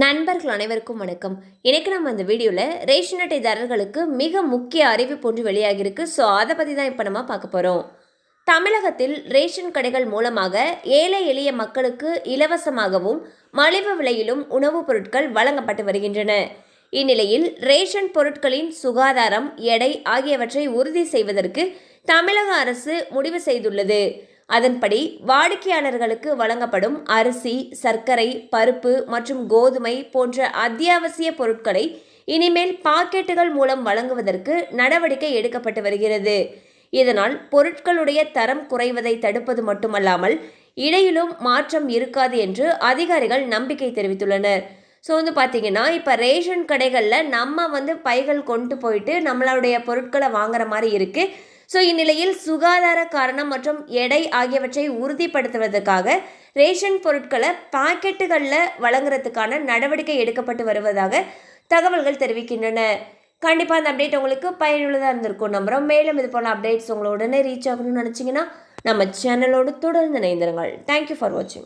நண்பர்கள் அனைவருக்கும் வணக்கம். இன்னைக்கு நம்ம இந்த வீடியோவில் ரேஷன் அட்டைதாரர்களுக்கு மிக முக்கிய அறிவிப்பு ஒன்று வெளியாகிருக்கு. ஸோ அதை பற்றி தான் இப்போ நம்ம பார்க்க போகிறோம். தமிழகத்தில் ரேஷன் கடைகள் மூலமாக ஏழை எளிய மக்களுக்கு இலவசமாகவும் மலிவு விலையிலும் உணவுப் பொருட்கள் வழங்கப்பட்டு வருகின்றன. இந்நிலையில் ரேஷன் பொருட்களின் சுகாதாரம், எடை ஆகியவற்றை உறுதி செய்வதற்கு தமிழக அரசு முடிவு செய்துள்ளது. அதன்படி வாடிக்கையாளர்களுக்கு வழங்கப்படும் அரிசி, சர்க்கரை, பருப்பு மற்றும் கோதுமை போன்ற அத்தியாவசிய பொருட்களை இனிமேல் பாக்கெட்டுகள் மூலம் வழங்குவதற்கு நடவடிக்கை எடுக்கப்பட்டு வருகிறது. இதனால் பொருட்களுடைய தரம் குறைவதை தடுப்பது மட்டுமல்லாமல் இடையிலும் மாற்றம் இருக்காது என்று அதிகாரிகள் நம்பிக்கை தெரிவித்துள்ளனர். ஸோ பார்த்தீங்கன்னா இப்போ ரேஷன் கடைகளில் நம்ம பைகள் கொண்டு போயிட்டு நம்மளுடைய பொருட்களை வாங்குற மாதிரி இருக்குது. ஸோ இந்நிலையில் சுகாதார காரணம் மற்றும் எடை ஆகியவற்றை உறுதிப்படுத்துவதற்காக ரேஷன் பொருட்களை பாக்கெட்டுகளில் வழங்குறதுக்கான நடவடிக்கை எடுக்கப்பட்டு வருவதாக தகவல்கள் தெரிவிக்கின்றன. கண்டிப்பாக அந்த அப்டேட் உங்களுக்கு பயனுள்ளதாக இருந்திருக்கும் நம்புகிறோம். மேலும் இது போல அப்டேட்ஸ் உங்களை உடனே ரீச் ஆகணும்னு நினச்சிங்கன்னா நம்ம சேனலோடு தொடர்ந்து இணைந்திருங்கள். தேங்க்யூ ஃபார் வாட்சிங்.